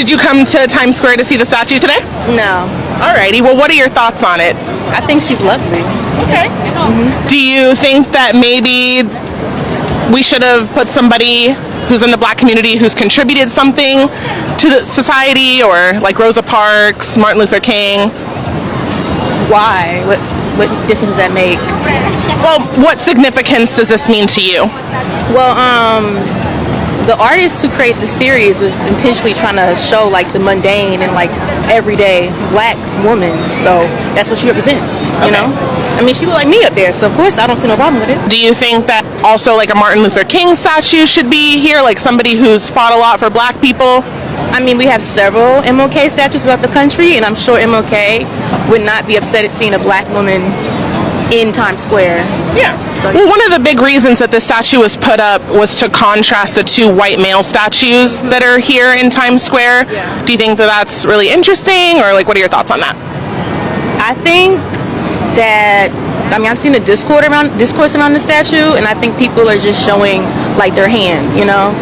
Did you come to Times Square to see the statue today? No. Alrighty, well, what are your thoughts on it? I think she's lovely. Okay. Do you think that maybe we should have put somebody who's in the black community who's contributed something to the society, or like Rosa Parks, Martin Luther King? Why? What difference does that make? Well, what significance does this mean to you? Well, the artist who created the series was intentionally trying to show like the mundane and like everyday black woman. So that's what she represents, you know? I mean, she looked like me up there, so of course I don't see no problem with it. Do you think that also like a Martin Luther King statue should be here, like somebody who's fought a lot for black people? I mean, we have several MLK statues throughout the country, and I'm sure MLK would not be upset at seeing a black woman in Times Square. Yeah. Well, one of the big reasons that this statue was put up was to contrast the two white male statues that are here in Times Square. Yeah. Do you think that that's really interesting, or like what are your thoughts on that? I think that, I mean, I've seen the discourse around the statue, and I think people are just showing like their hand, you know?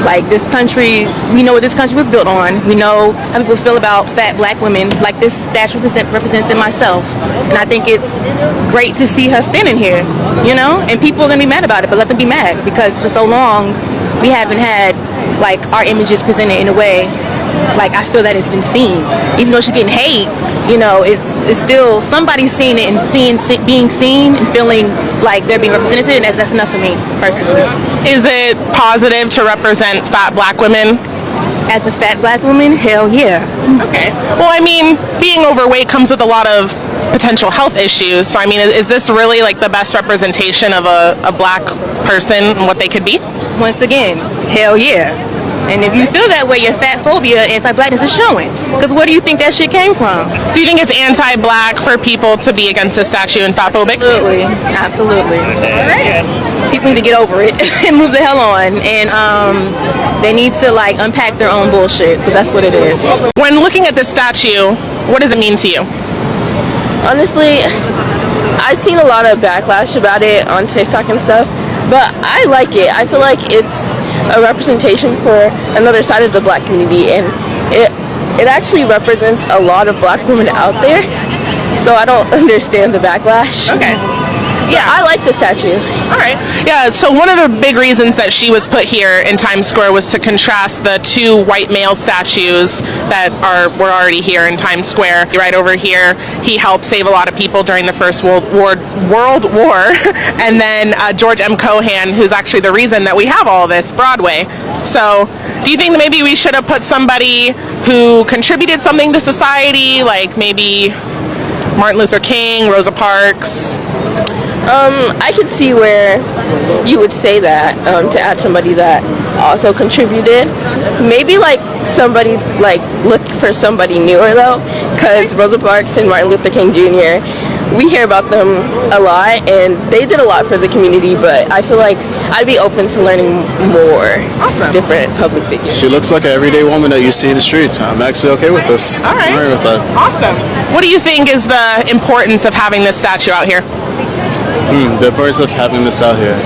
Like, this country, we know what this country was built on. We know how people feel about fat black women, like this statue represents in myself. And I think it's great to see her standing here, you know? And people are gonna be mad about it, but let them be mad, because for so long we haven't had like our images presented in a way like I feel that it's been seen. Even though she's getting hate, you know, it's still somebody's seeing it and being seen and feeling like they're being represented, and that's enough for me personally. Is it positive to represent fat black women? As a fat black woman, hell yeah. Okay. Well, I mean, being overweight comes with a lot of potential health issues. So, I mean, is this really like the best representation of a black person and what they could be? Once again, hell yeah. And if you feel that way, your fat phobia, anti-blackness is showing. Because where do you think that shit came from? So you think it's anti-black for people to be against this statue and fat phobic? Absolutely. Absolutely. People need to get over it and move the hell on. And they need to like unpack their own bullshit, because that's what it is. When looking at this statue, what does it mean to you? Honestly, I've seen a lot of backlash about it on TikTok and stuff, but I like it. I feel like it's a representation for another side of the black community, and it actually represents a lot of black women out there, so I don't understand the backlash. Okay. Yeah, I like the statue. All right. Yeah, so one of the big reasons that she was put here in Times Square was to contrast the two white male statues that were already here in Times Square. Right over here, he helped save a lot of people during the First World War. And then George M. Cohan, who's actually the reason that we have all this Broadway. So do you think that maybe we should have put somebody who contributed something to society, like maybe Martin Luther King, Rosa Parks? I could see where you would say that, to add somebody that also contributed. Maybe like somebody, like look for somebody newer though, because Rosa Parks and Martin Luther King Jr., we hear about them a lot, and they did a lot for the community, but I feel like I'd be open to learning more different public figures. She looks like an everyday woman that you see in the street. I'm actually okay with this. All right. I'm all right with that. Awesome. What do you think is the importance of having this statue out here? The importance of having this out here.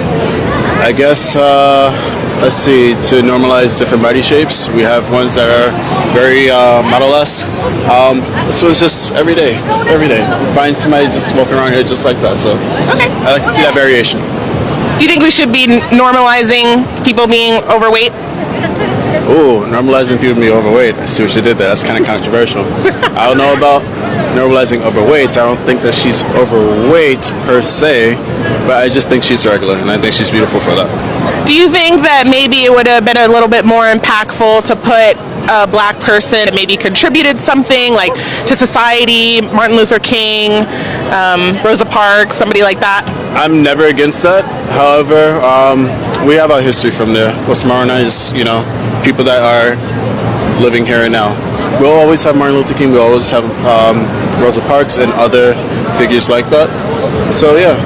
I guess, let's see, to normalize different body shapes. We have ones that are very model-esque. This was just every day. Find somebody just walking around here just like that. So Okay. I like to see that variation. Do you think we should be normalizing people being overweight? Ooh, normalizing people being overweight. I see what you did there. That's kind of controversial. I don't know about normalizing overweight. I don't think that she's overweight per se, but I just think she's regular, and I think she's beautiful for that. Do you think that maybe it would have been a little bit more impactful to put a black person that maybe contributed something like to society, Martin Luther King, Rosa Parks, somebody like that? I'm never against that. However, we have our history from there. Let's modernize, people that are living here and now. We'll always have Martin Luther King. We'll always have Rosa Parks and other figures like that. So yeah,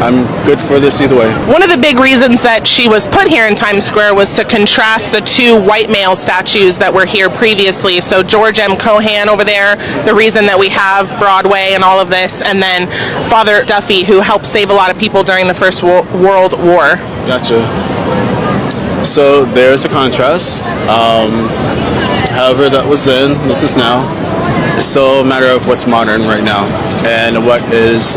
I'm good for this either way. One of the big reasons that she was put here in Times Square was to contrast the two white male statues that were here previously. So George M. Cohan over there, the reason that we have Broadway and all of this, and then Father Duffy, who helped save a lot of people during the First World War. Gotcha. So there's a contrast. However, that was then, this is now. It's still a matter of what's modern right now and what is,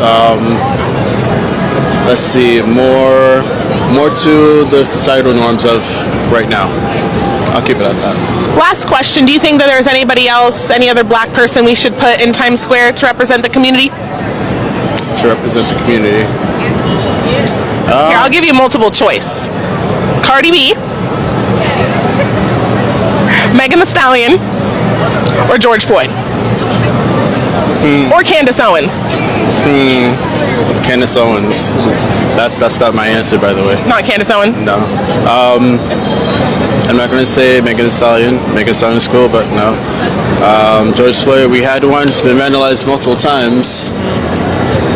let's see, more to the societal norms of right now. I'll keep it at that. Last question. Do you think that there's anybody else, any other black person we should put in Times Square to represent the community? To represent the community. Here, I'll give you multiple choice. Cardi B, Megan Thee Stallion, or George Floyd? Or Candace Owens? Candace Owens. That's not my answer, by the way. Not Candace Owens? No. I'm not going to say Megan Thee Stallion. Megan Thee Stallion's cool, but no. George Floyd, we had one. It's been vandalized multiple times.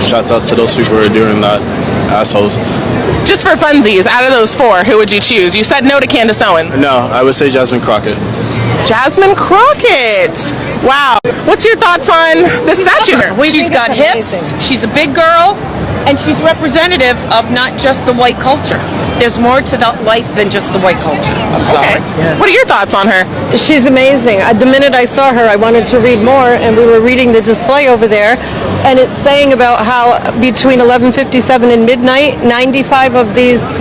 Shouts out to those people who are doing that. Assholes. Just for funsies, out of those four, who would you choose? You said no to Candace Owens. No, I would say Jasmine Crockett. Jasmine Crockett. Wow. What's your thoughts on the statue here? She's got hips, she's a big girl, and she's representative of not just the white culture. There's more to the life than just the white culture. I'm sorry. What are your thoughts on her? She's amazing. The minute I saw her, I wanted to read more, and we were reading the display over there, and it's saying about how between 11:57 and midnight, 95 of these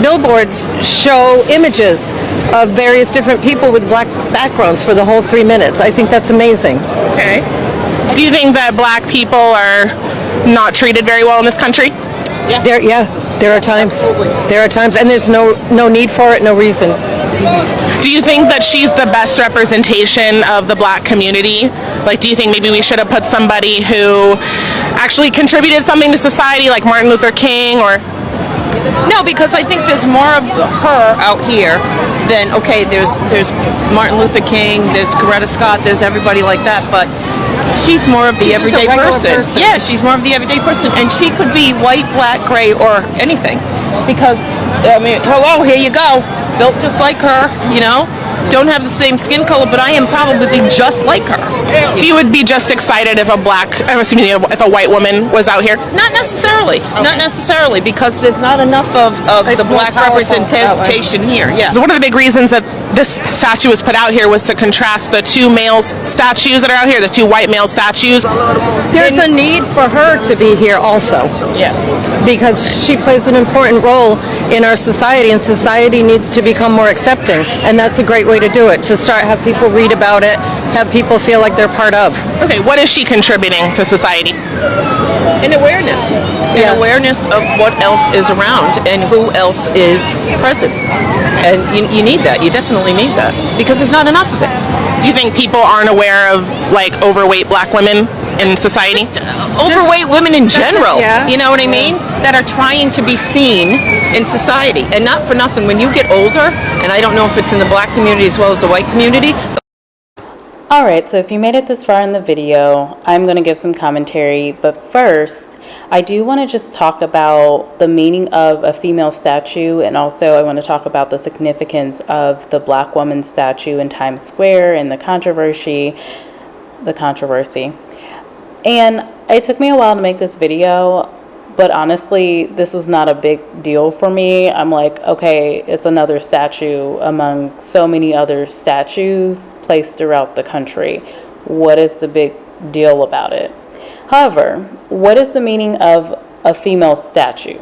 billboards show images of various different people with black backgrounds for the whole 3 minutes. I think that's amazing. Okay. Do you think that black people are not treated very well in this country? There are times. There are times, and there's no need for it, no reason. Do you think that she's the best representation of the black community? Like, do you think maybe we should have put somebody who actually contributed something to society, like Martin Luther King, or? No, because I think there's more of her out here than, okay, there's Martin Luther King, there's Coretta Scott, there's everybody like that, but she's more of the everyday person. Yeah, she's more of the everyday person, and she could be white, black, gray, or anything. Because, I mean, hello, here you go. Built just like her, you know. Don't have the same skin color, but I am probably just like her. So you would be just excited if if a white woman was out here? Not necessarily. Okay. Not necessarily, because there's not enough of the black representation here. Yeah. So one of the big reasons that this statue was put out here was to contrast the two male statues that are out here, the two white male statues. There's a need for her to be here also. Yes. Because she plays an important role in our society, and society needs to become more accepting. And that's a great way to do it, to have people read about it, have people feel like they're part of. Okay, what is she contributing to society? An awareness. An awareness of what else is around and who else is present. And you need that. You definitely need that. Because there's not enough of it. You think people aren't aware of, like, overweight black women in society? Overweight women in general, you know what I mean? That are trying to be seen in society. And not for nothing, when you get older, and I don't know if it's in the black community as well as the white community. Alright, so if you made it this far in the video, I'm going to give some commentary, but first, I do want to just talk about the meaning of a female statue, and also I want to talk about the significance of the black woman statue in Times Square and the controversy. And it took me a while to make this video, but honestly, this was not a big deal for me. I'm like, okay, it's another statue among so many other statues placed throughout the country. What is the big deal about it? However, what is the meaning of a female statue?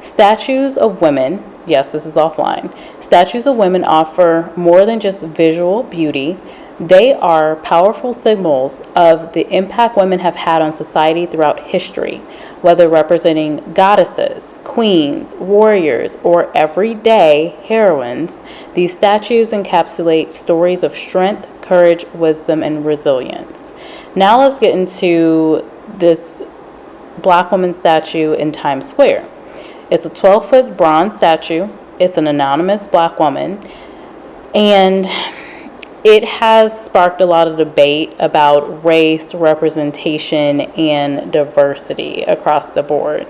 Statues of women, yes, this is offline. Statues of women offer more than just visual beauty. They are powerful signals of the impact women have had on society throughout history, whether representing goddesses, queens, warriors, or everyday heroines. These statues encapsulate stories of strength, courage, wisdom, and resilience. Now let's get into this black woman statue in Times Square. It's a 12-foot bronze statue. It's an anonymous black woman, and it has sparked a lot of debate about race, representation, and diversity across the board.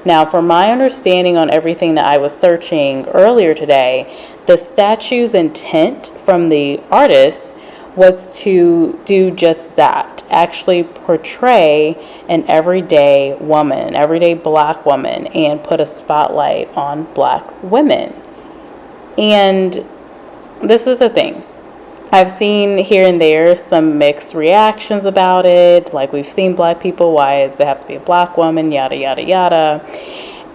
Now, from my understanding on everything that I was searching earlier today, the statue's intent from the artist was to do just that, actually portray an everyday woman, an everyday black woman, and put a spotlight on black women. And this is the thing. I've seen here and there some mixed reactions about it. Like, we've seen black people, why does it have to be a black woman, yada, yada, yada.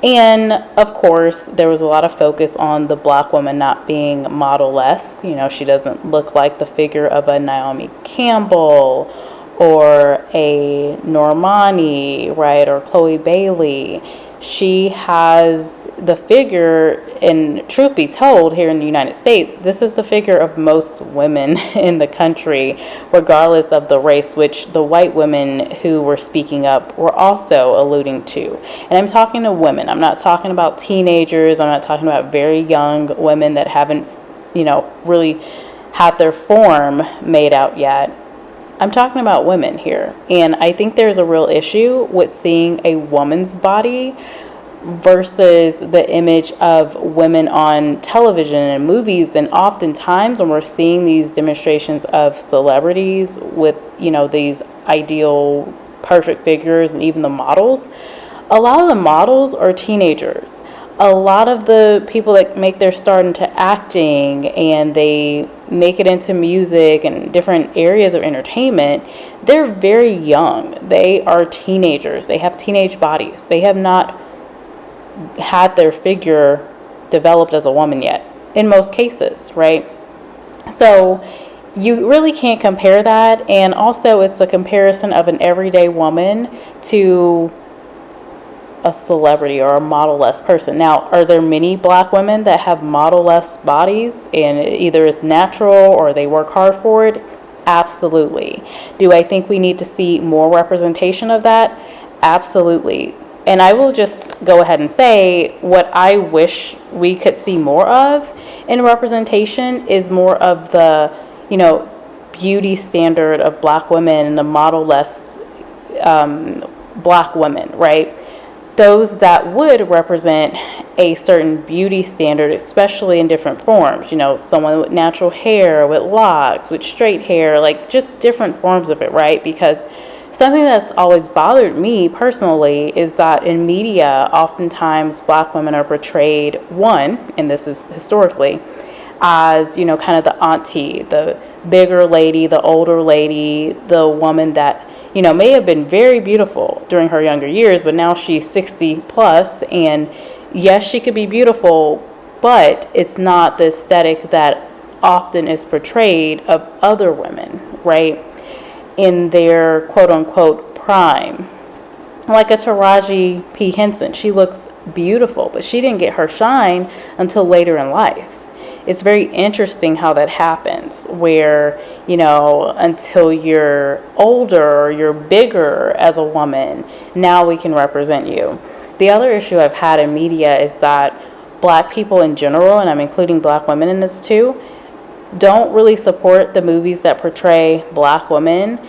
And of course, there was a lot of focus on the black woman not being model-esque. You know, she doesn't look like the figure of a Naomi Campbell or a Normani, right, or Chloe Bailey. She has the figure, and truth be told, here in the United States, this is the figure of most women in the country, regardless of the race, which the white women who were speaking up were also alluding to. And I'm talking to women. I'm not talking about teenagers. I'm not talking about very young women that haven't, you know, really had their form made out yet. I'm talking about women here. And I think there's a real issue with seeing a woman's body versus the image of women on television and movies. And oftentimes when we're seeing these demonstrations of celebrities with, you know, these ideal perfect figures and even the models, a lot of the models are teenagers. A lot of the people that make their start into acting and they make it into music and different areas of entertainment, they're very young. They are teenagers. They have teenage bodies. They have not had their figure developed as a woman yet, in most cases, right? So you really can't compare that. And also, it's a comparison of an everyday woman to a celebrity or a model-less person. Now, are there many black women that have model-less bodies and either it's natural or they work hard for it? Absolutely. Do I think we need to see more representation of that? Absolutely. And I will just go ahead and say what I wish we could see more of in representation is more of the, you know, beauty standard of black women and the model-less black women, right? Those that would represent a certain beauty standard, especially in different forms. You know, someone with natural hair, with locks, with straight hair, like just different forms of it, right? Because something that's always bothered me personally is that in media, oftentimes black women are portrayed, one, and this is historically, as, you know, kind of the auntie, the bigger lady, the older lady, the woman that, you know, may have been very beautiful during her younger years, but now she's 60 plus, and yes, she could be beautiful, but it's not the aesthetic that often is portrayed of other women, right, in their quote-unquote prime. Like a Taraji P. Henson, she looks beautiful, but she didn't get her shine until later in life. It's very interesting how that happens, where, you know, until you're older or you're bigger as a woman, now we can represent you. The other issue I've had in media is that black people in general, and I'm including black women in this too, don't really support the movies that portray black women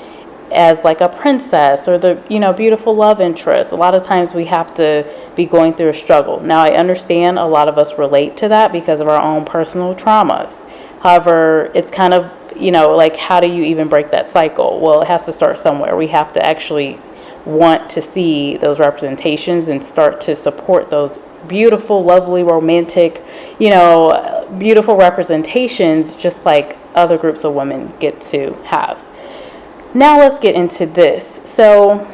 as like a princess or the, you know, beautiful love interest. A lot of times we have to be going through a struggle. Now, I understand a lot of us relate to that because of our own personal traumas. However, it's kind of, you know, like, how do you even break that cycle? Well, it has to start somewhere. We have to actually want to see those representations and start to support those beautiful, lovely, romantic, you know, beautiful representations, just like other groups of women get to have. Now let's get into this. So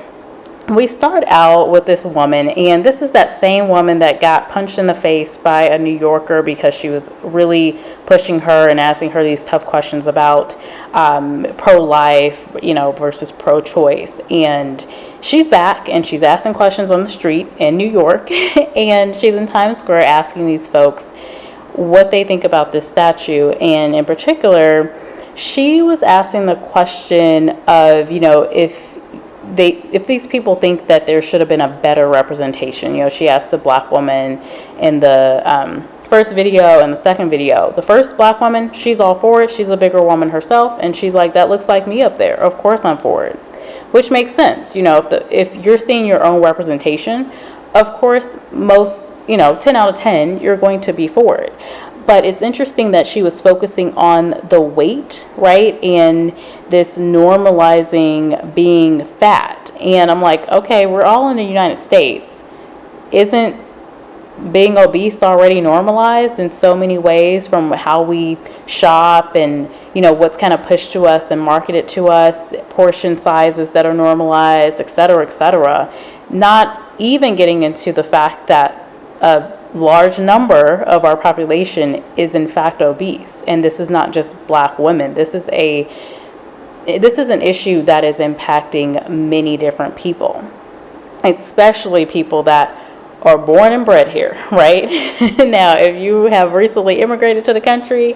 we start out with this woman, and this is that same woman that got punched in the face by a New Yorker because she was really pushing her and asking her these tough questions about pro-life, you know, versus pro-choice. And she's back and she's asking questions on the street in New York, and she's in Times Square asking these folks what they think about this statue. And in particular, she was asking the question of, you know, if these people think that there should have been a better representation. You know, she asked the black woman in the first video and the second video. The first black woman, she's all for it. She's a bigger woman herself, and she's like, that looks like me up there. Of course I'm for it, which makes sense. You know, if you're seeing your own representation, of course, most, you know, 10 out of 10, you're going to be for it. But it's interesting that she was focusing on the weight, right? And this normalizing being fat. And I'm like, okay, we're all in the United States. Isn't being obese already normalized in so many ways, from how we shop and, you know, what's kind of pushed to us and marketed to us, portion sizes that are normalized, et cetera, not even getting into the fact that a large number of our population is in fact obese. And this is not just black women. This is an issue that is impacting many different people, especially people that are born and bred here, right? Now, if you have recently immigrated to the country,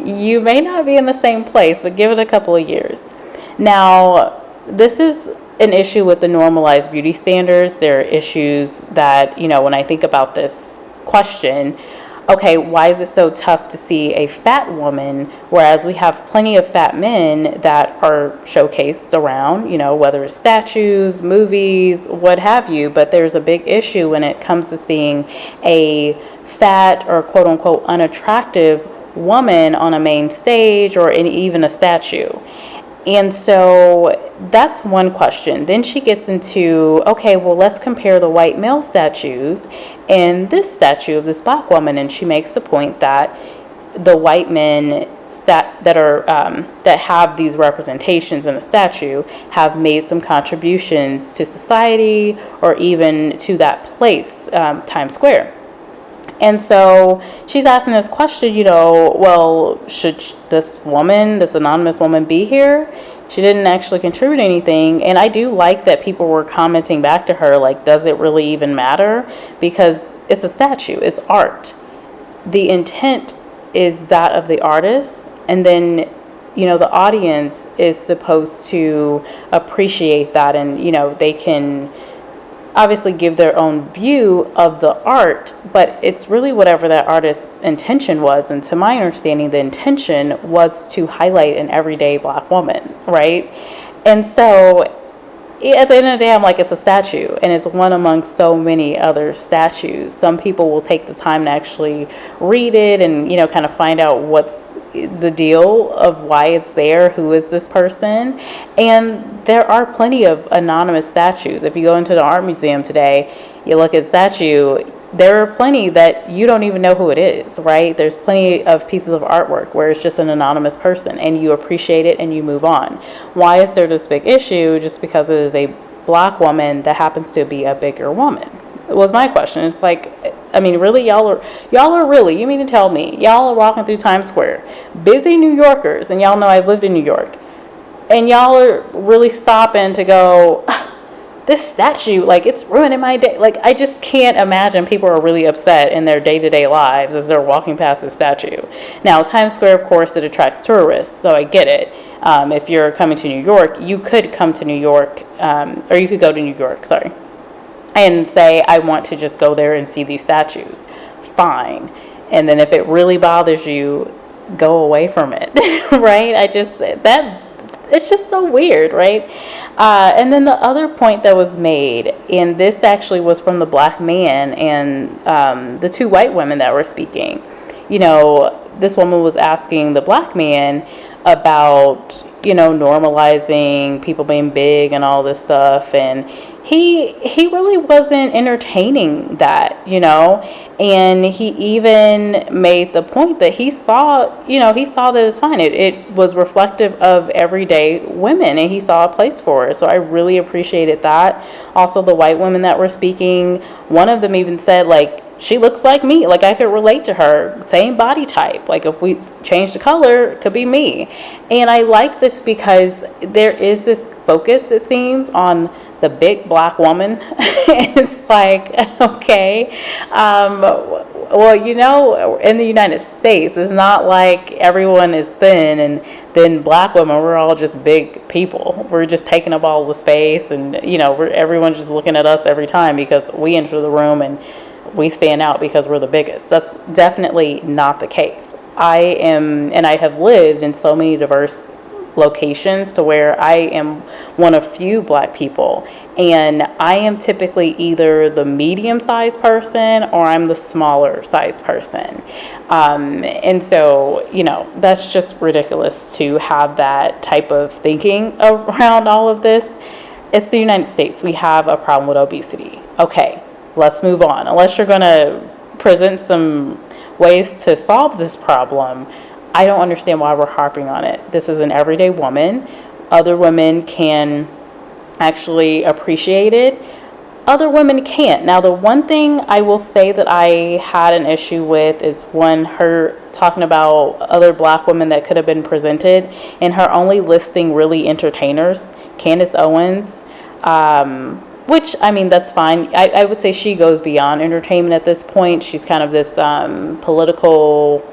you may not be in the same place, but give it a couple of years. Now, this is an issue with the normalized beauty standards. There are issues that, you know, when I think about this question, okay, why is it so tough to see a fat woman, whereas we have plenty of fat men that are showcased around, you know, whether it's statues, movies, what have you, but there's a big issue when it comes to seeing a fat or quote unquote unattractive woman on a main stage or in even a statue. And so that's one question. Then she gets into, okay, well, let's compare the white male statues and this statue of this black woman. And she makes the point that the white men that have these representations in the statue have made some contributions to society or even to that place, Times Square. And so she's asking this question, you know, well, should this anonymous woman be here? She didn't actually contribute anything. And I do like that people were commenting back to her, like, does it really even matter? Because it's a statue, it's art. The intent is that of the artist. And then, you know, the audience is supposed to appreciate that. And, you know, they can obviously give their own view of the art, but it's really whatever that artist's intention was. And to my understanding, the intention was to highlight an everyday black woman, right? And so at the end of the day, I'm like, it's a statue, and it's one among so many other statues. Some people will take the time to actually read it and, you know, kind of find out what's the deal of why it's there, who is this person. And there are plenty of anonymous statues. If you go into the art museum today, you look at statue, there are plenty that you don't even know who it is, right? There's plenty of pieces of artwork where it's just an anonymous person and you appreciate it and you move on. Why is there this big issue just because it is a black woman that happens to be a bigger woman? It was my question. It's like, I mean, really, y'all are really, you mean to tell me y'all are walking through Times Square, busy New Yorkers, and y'all know I've lived in New York, and y'all are really stopping to go, this statue, like, it's ruining my day. Like, I just can't imagine people are really upset in their day-to-day lives as they're walking past this statue. Now, Times Square, of course, it attracts tourists, so I get it. If you're coming to New York, you could come to New York, or you could go to New York, sorry, and say, I want to just go there and see these statues. Fine. And then if it really bothers you, go away from it, right? It's just so weird, right? And then the other point that was made, and this actually was from the black man and the two white women that were speaking. You know, this woman was asking the black man about, you know, normalizing people being big and all this stuff, and he really wasn't entertaining that, you know. And he even made the point that he saw that it's fine. It was reflective of everyday women, and he saw a place for it. So I really appreciated that. Also, the white women that were speaking, one of them even said, like, she looks like me, like I could relate to her, same body type, like if we change the color, it could be me. And I like this because there is this focus, it seems, on the big black woman. It's like, okay, well, you know, in the United States, it's not like everyone is thin and then black women, we're all just big people. We're just taking up all the space, and, you know, everyone's just looking at us every time because we enter the room and we stand out because we're the biggest. That's definitely not the case. I have lived in so many diverse locations to where I am one of few black people, and I am typically either the medium-sized person or I'm the smaller size person. And so, you know, that's just ridiculous to have that type of thinking around all of this. It's the United States. We have a problem with obesity. Okay. Let's move on. Unless you're going to presents some ways to solve this problem, I don't understand why we're harping on it. This is an everyday woman. Other women can actually appreciate it. Other women can't. Now, the one thing I will say that I had an issue with is when her talking about other black women that could have been presented, and her only listing really entertainers, Candace Owens, which, I mean, that's fine. I would say she goes beyond entertainment at this point. She's kind of this political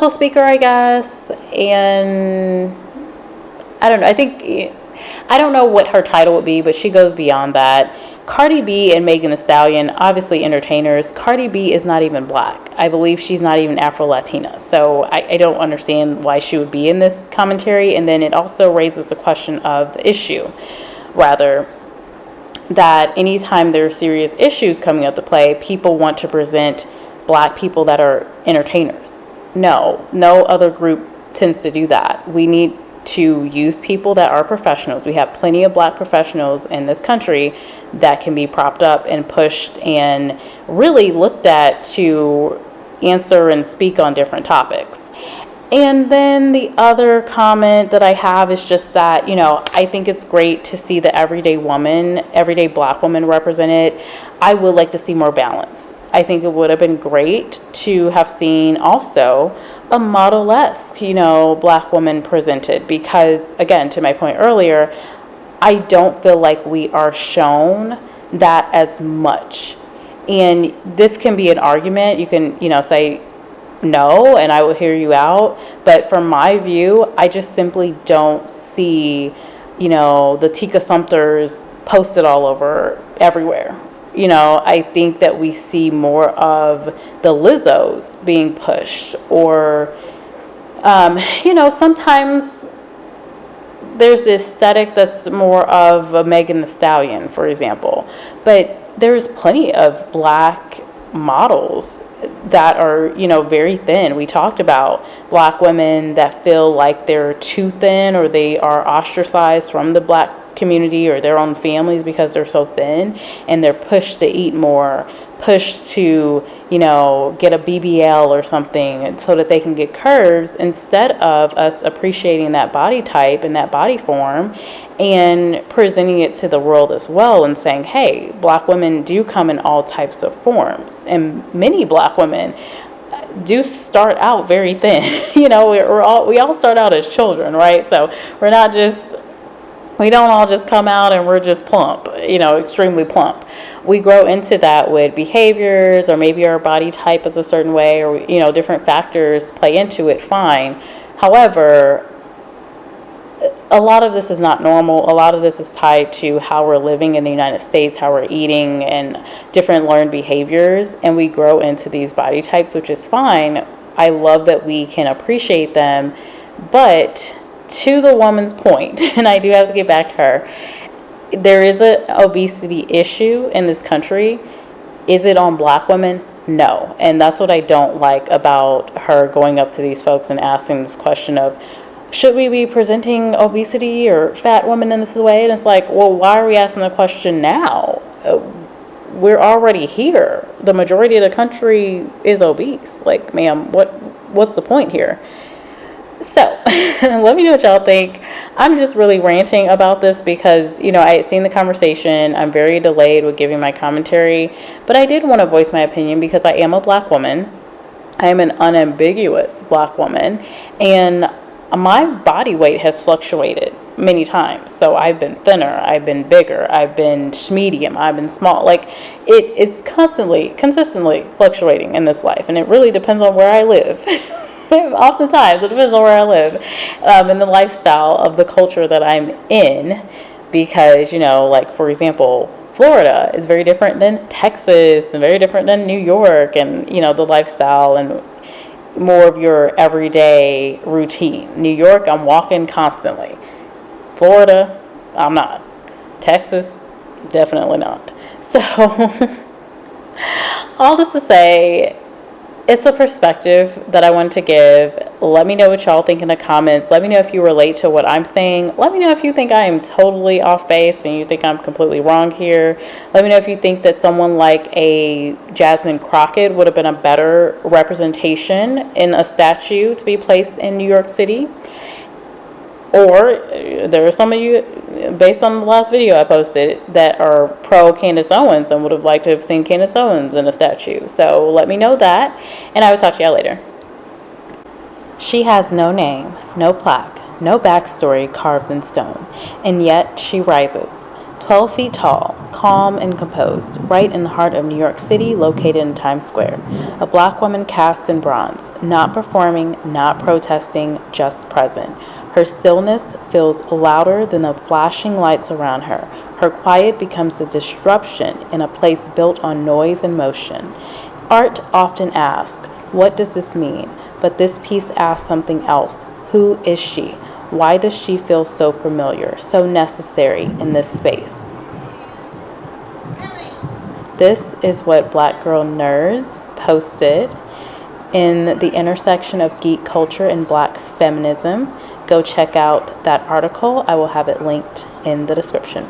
speaker, I guess, and I don't know. I don't know what her title would be, but she goes beyond that. Cardi B and Megan Thee Stallion, obviously entertainers. Cardi B is not even black. I believe she's not even Afro-Latina. So I don't understand why she would be in this commentary. And then it also raises the question of the issue, rather, that anytime there are serious issues coming up to play, people want to present black people that are entertainers. No other group tends to do that. We need to use people that are professionals. We have plenty of black professionals in this country that can be propped up and pushed and really looked at to answer and speak on different topics. And then the other comment that I have is just that, I think it's great to see the everyday black woman represented. I would like to see more balance. I think it would have been great to have seen also a model-esque, black woman presented, because, again, to my point earlier, I don't feel like we are shown that as much. And this can be an argument. You can, say no, and I will hear you out. But from my view, I just simply don't see, the Tika Sumters posted all over everywhere. I think that we see more of the Lizzos being pushed, or, sometimes there's the aesthetic that's more of a Megan Thee Stallion, for example. But there's plenty of black models that are, very thin. We talked about black women that feel like they're too thin, or they are ostracized from the black community or their own families because they're so thin, and they're pushed to eat more, pushed to, get a BBL or something so that they can get curves, instead of us appreciating that body type and that body form and presenting it to the world as well, and saying, hey, black women do come in all types of forms, and many black women do start out very thin. We all start out as children, right? So we don't all just come out and we're just plump, extremely plump. We grow into that with behaviors, or maybe our body type is a certain way, or, different factors play into it, fine. However, a lot of this is not normal. A lot of this is tied to how we're living in the United States, how we're eating, and different learned behaviors. And we grow into these body types, which is fine. I love that we can appreciate them. But to the woman's point, and I do have to get back to her, there is an obesity issue in this country. Is it on black women? No. And that's what I don't like about her going up to these folks and asking this question of, should we be presenting obesity or fat women in this way? And it's like, well, why are we asking the question now? We're already here. The majority of the country is obese. Like, ma'am, what's the point here? So, let me know what y'all think. I'm just really ranting about this because, I had seen the conversation. I'm very delayed with giving my commentary, but I did want to voice my opinion because I am a black woman. I am an unambiguous black woman, and my body weight has fluctuated many times. So I've been thinner, I've been bigger, I've been medium, I've been small. Like, it's consistently fluctuating in this life, and it really depends on where I live. Oftentimes, it depends on where I live, and the lifestyle of the culture that I'm in, because, like, for example, Florida is very different than Texas and very different than New York, and, the lifestyle and more of your everyday routine. New York, I'm walking constantly. Florida, I'm not. Texas, definitely not. So, all this to say, it's a perspective that I want to give. Let me know what y'all think in the comments. Let me know if you relate to what I'm saying. Let me know if you think I am totally off base and you think I'm completely wrong here. Let me know if you think that someone like a Jasmine Crockett would have been a better representation in a statue to be placed in New York City. Or there are some of you, based on the last video I posted, that are pro Candace Owens and would have liked to have seen Candace Owens in a statue. So let me know that, and I will talk to y'all later. She has no name, no plaque, no backstory carved in stone, and yet she rises. 12 feet tall, calm and composed, right in the heart of New York City, located in Times Square. A black woman cast in bronze, not performing, not protesting, just present. Her stillness feels louder than the flashing lights around her. Her quiet becomes a disruption in a place built on noise and motion. Art often asks, what does this mean? But this piece asks something else. Who is she? Why does she feel so familiar, so necessary in this space? This is what Black Girl Nerds posted in the intersection of geek culture and black feminism. Go check out that article. I will have it linked in the description.